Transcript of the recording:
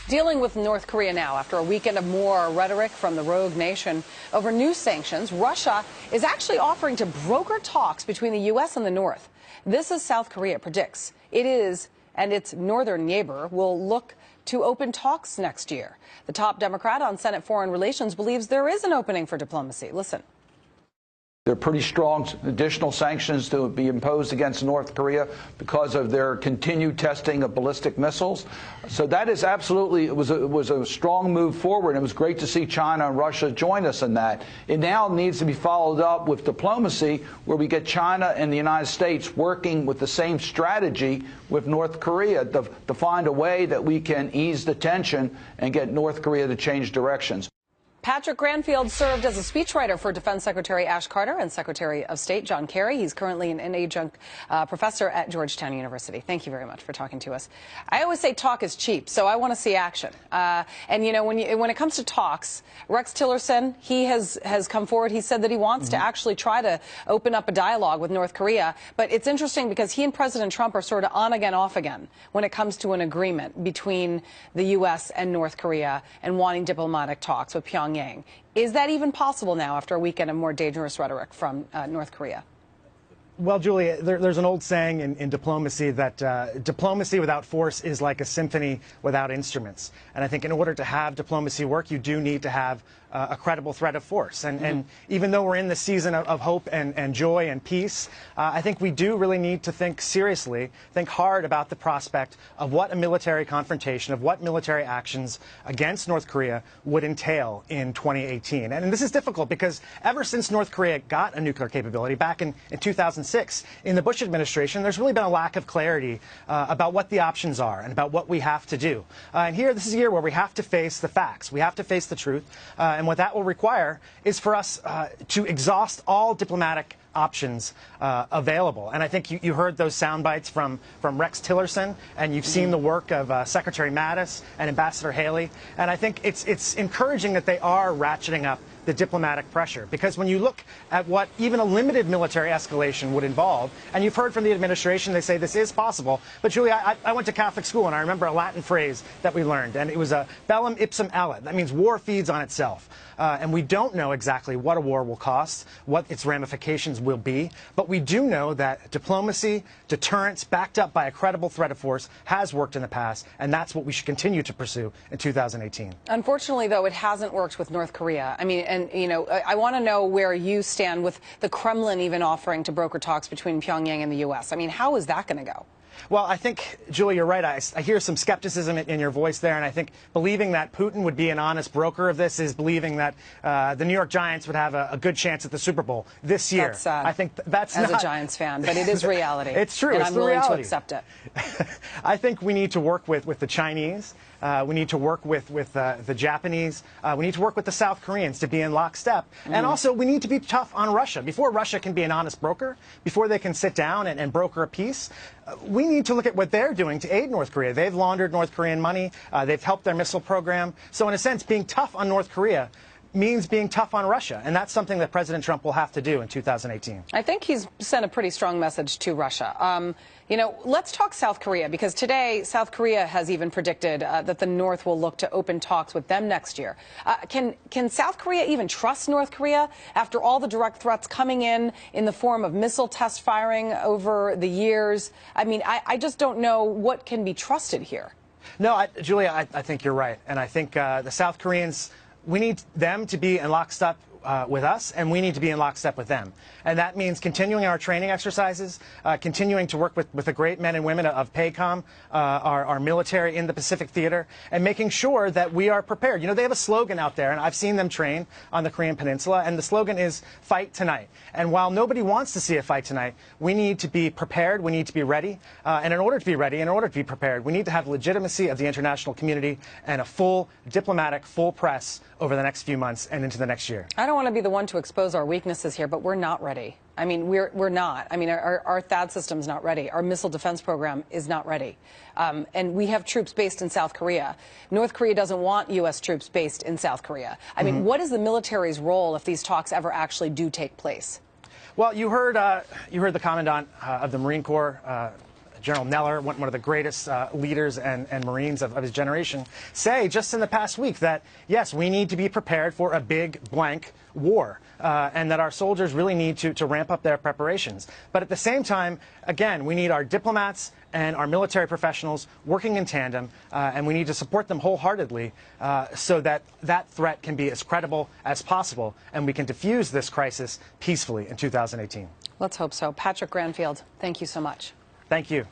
Dealing with North Korea now after a weekend of more rhetoric from the rogue nation over new sanctions, Russia is actually offering to broker talks between the U.S. and the North. This, as South Korea predicts, it is, and its northern neighbor will look to open talks next year. The top Democrat on Senate Foreign Relations believes there is an opening for diplomacy. Listen. There are pretty strong additional sanctions to be imposed against North Korea because of their continued testing of ballistic missiles. So that is absolutely, it was a strong move forward. It was great to see China and Russia join us in that. It now needs to be followed up with diplomacy, where we get China and the United States working with the same strategy with North Korea to find a way that we can ease the tension and get North Korea to change directions. Patrick Granfield served as a speechwriter for Defense Secretary Ash Carter and Secretary of State John Kerry. He's currently an adjunct professor at Georgetown University. Thank you very much for talking to us. I always say talk is cheap, so I want to see action. And, you know, when it comes to talks, Rex Tillerson, he has come forward. He said that he wants to actually try to open up a dialogue with North Korea. But it's interesting because he and President Trump are sort of on again, off again when it comes to an agreement between the U.S. and North Korea and wanting diplomatic talks with Pyongyang. Is that even possible now after a weekend of more dangerous rhetoric from North Korea? Well, Julie, there's an old saying in diplomacy that diplomacy without force is like a symphony without instruments. And I think in order to have diplomacy work, you do need to have a credible threat of force. And even though we're in the season of hope and joy and peace, I think we do really need to think seriously, think hard about the prospect of what a military confrontation, of what military actions against North Korea would entail in 2018. And this is difficult because ever since North Korea got a nuclear capability back in 2006, in the Bush administration, there's really been a lack of clarity about what the options are and about what we have to do. And here, this is a year where we have to face the facts. We have to face the truth. And what that will require is for us to exhaust all diplomatic options available. And I think you heard those sound bites from Rex Tillerson, and you've seen the work of Secretary Mattis and Ambassador Haley. And I think it's encouraging that they are ratcheting up the diplomatic pressure, because when you look at what even a limited military escalation would involve, and you've heard from the administration, they say this is possible. But Julie, I went to Catholic school, and I remember a Latin phrase that we learned, and it was a bellum ipsum allet. That means war feeds on itself. And we don't know exactly what a war will cost, what its ramifications will be, but we do know that diplomacy, deterrence, backed up by a credible threat of force, has worked in the past, and that's what we should continue to pursue in 2018. Unfortunately, though, it hasn't worked with North Korea. I mean, and, you know, I want to know where you stand with the Kremlin even offering to broker talks between Pyongyang and the U.S. I mean, how is that going to go? Well, I think, Julie, you're right. I hear some skepticism in your voice there, and I think believing that Putin would be an honest broker of this is believing that the New York Giants would have a good chance at the Super Bowl this year. That's sad. I think that's as a Giants fan, but it is reality. It's true. And it's I'm the willing reality. to accept it. I think we need to work with the Chinese. We need to work with the Japanese. We need to work with the South Koreans to be in lockstep. And also, we need to be tough on Russia. Before Russia can be an honest broker, before they can sit down and broker a peace, we need to look at what they're doing to aid North Korea. They've laundered North Korean money. They've helped their missile program. So in a sense, being tough on North Korea means being tough on Russia, and that's something that President Trump will have to do in 2018. I think he's sent a pretty strong message to Russia. You know, let's talk South Korea, because today South Korea has even predicted that the North will look to open talks with them next year. Can South Korea even trust North Korea after all the direct threats coming in the form of missile test firing over the years? I mean, I just don't know what can be trusted here. No, Julia, I think you're right, and I think the South Koreans, we need them to be in lockstep with us, and we need to be in lockstep with them. And that means continuing our training exercises, continuing to work with the great men and women of PACOM, our military in the Pacific Theater, and making sure that we are prepared. You know, they have a slogan out there, and I've seen them train on the Korean Peninsula, and the slogan is "Fight Tonight." And while nobody wants to see a fight tonight, we need to be prepared, we need to be ready, and in order to be ready, in order to be prepared, we need to have legitimacy of the international community and a full diplomatic, full press over the next few months and into the next year. I don't want to be the one to expose our weaknesses here, but we're not ready. I mean, we're not. I mean, our THAAD system's not ready. Our missile defense program is not ready. And we have troops based in South Korea. North Korea doesn't want U.S. troops based in South Korea. I mean, what is the military's role if these talks ever actually do take place? Well, you heard the Commandant of the Marine Corps, General Neller, one of the greatest leaders and Marines of his generation, say just in the past week that, yes, we need to be prepared for a big blank war, and that our soldiers really need to ramp up their preparations. But at the same time, again, we need our diplomats and our military professionals working in tandem, and we need to support them wholeheartedly so that that threat can be as credible as possible, and we can defuse this crisis peacefully in 2018. Let's hope so. Patrick Granfield, thank you so much. Thank you.